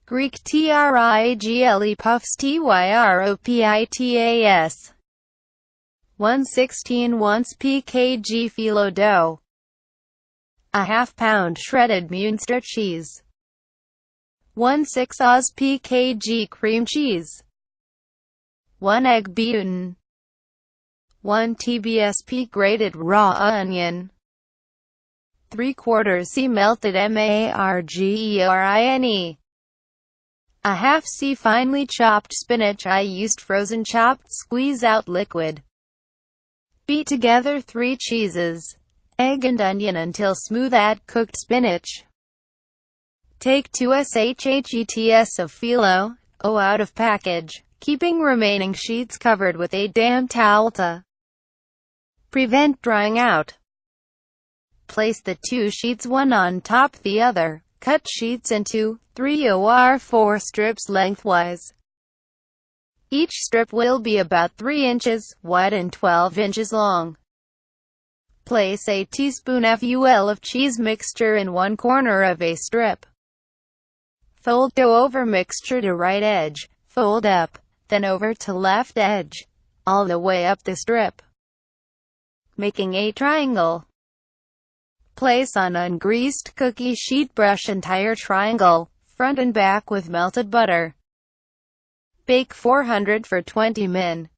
Greek triagle puffs tyropitas. 116 once pkg phyllo dough. A half-pound shredded Munster cheese. 1/6 oz pkg cream cheese. 1 egg beaten. 1 tbsp grated raw onion. 3/4 c melted margarine. A half c finely chopped spinach. I used frozen chopped. Squeeze out liquid. Beat together 3 cheeses, egg and onion until smooth. Add cooked spinach. Take 2 shhets of phyllo out of package, keeping remaining sheets covered with a damp towel to prevent drying out. Place the 2 sheets one on top the other. Cut sheets into 3 or 4 strips lengthwise. Each strip will be about 3 inches wide and 12 inches long. Place a teaspoonful of cheese mixture in one corner of a strip. Fold dough over mixture to right edge, fold up, then over to left edge, all the way up the strip, making a triangle. Place on ungreased cookie sheet. Brush entire triangle, front and back with melted butter. Bake 400 for 20 min.